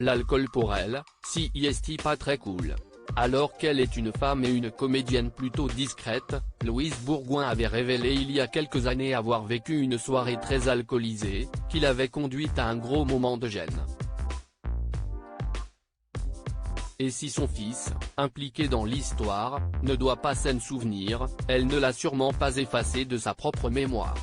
L'alcool pour elle, CIST pas très cool. Alors qu'elle est une femme et une comédienne plutôt discrète, Louise Bourgoin avait révélé il y a quelques années avoir vécu une soirée très alcoolisée, qui l'avait conduite à un gros moment de gêne. Et si son fils, impliqué dans l'histoire, ne doit pas s'en souvenir, elle ne l'a sûrement pas effacé de sa propre mémoire.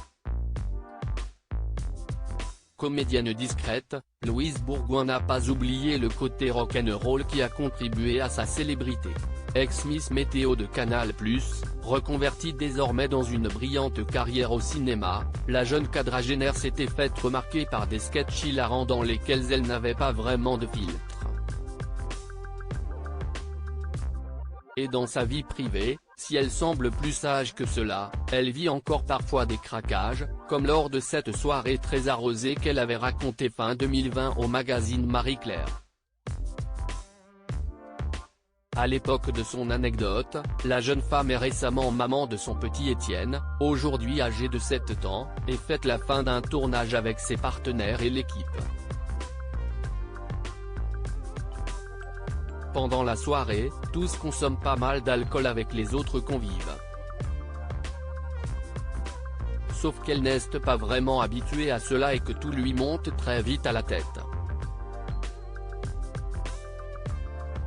Comédienne discrète, Louise Bourgoin n'a pas oublié le côté rock'n'roll qui a contribué à sa célébrité. Ex-Miss Météo de Canal+, reconvertie désormais dans une brillante carrière au cinéma, la jeune quadragénaire s'était faite remarquer par des sketchs hilarants dans lesquels elle n'avait pas vraiment de filtre. Et dans sa vie privée, si elle semble plus sage que cela, elle vit encore parfois des craquages, comme lors de cette soirée très arrosée qu'elle avait racontée fin 2020 au magazine Marie-Claire. À l'époque de son anecdote, la jeune femme est récemment maman de son petit Étienne, aujourd'hui âgé de 7 ans, et fête la fin d'un tournage avec ses partenaires et l'équipe. Pendant la soirée, tous consomment pas mal d'alcool avec les autres convives. Sauf qu'elle n'est pas vraiment habituée à cela et que tout lui monte très vite à la tête.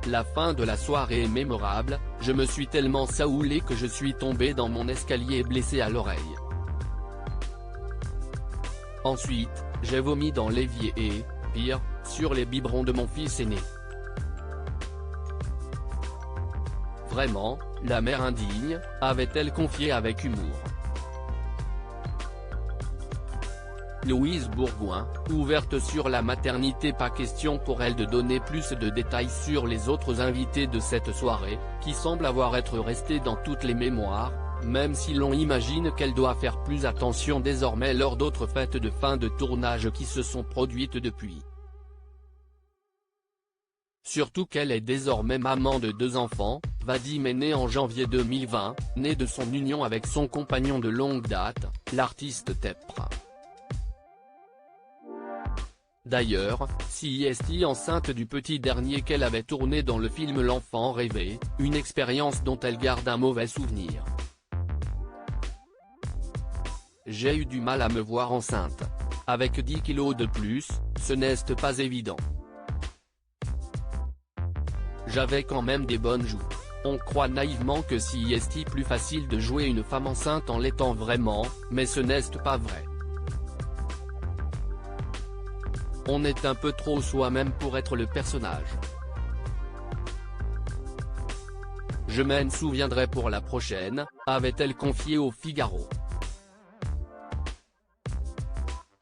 La fin de la soirée est mémorable, je me suis tellement saoulé que je suis tombé dans mon escalier et blessé à l'oreille. Ensuite, j'ai vomi dans l'évier et, pire, sur les biberons de mon fils aîné. Vraiment, la mère indigne, avait-elle confié avec humour. Louise Bourgoin, ouverte sur la maternité, pas question pour elle de donner plus de détails sur les autres invités de cette soirée, qui semble être restée dans toutes les mémoires, même si l'on imagine qu'elle doit faire plus attention désormais lors d'autres fêtes de fin de tournage qui se sont produites depuis. Surtout qu'elle est désormais maman de 2 enfants, Vadim est né en janvier 2020, né de son union avec son compagnon de longue date, l'artiste Tepra. D'ailleurs, CIST enceinte du petit dernier qu'elle avait tourné dans le film L'Enfant rêvé, une expérience dont elle garde un mauvais souvenir. J'ai eu du mal à me voir enceinte. Avec 10 kilos de plus, ce n'est pas évident. J'avais quand même des bonnes joues. On croit naïvement que CIST plus facile de jouer une femme enceinte en l'étant vraiment, mais ce n'est pas vrai. On est un peu trop soi-même pour être le personnage. Je m'en souviendrai pour la prochaine, avait-elle confié au Figaro.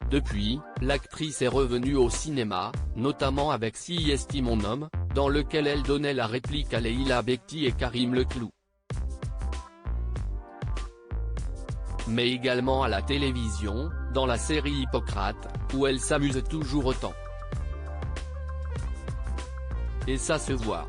Depuis, l'actrice est revenue au cinéma, notamment avec CIST Mon Homme, dans lequel elle donnait la réplique à Leïla Bekti et Karim Leclou. Mais également à la télévision, dans la série Hippocrate, où elle s'amuse toujours autant. Et ça se voit.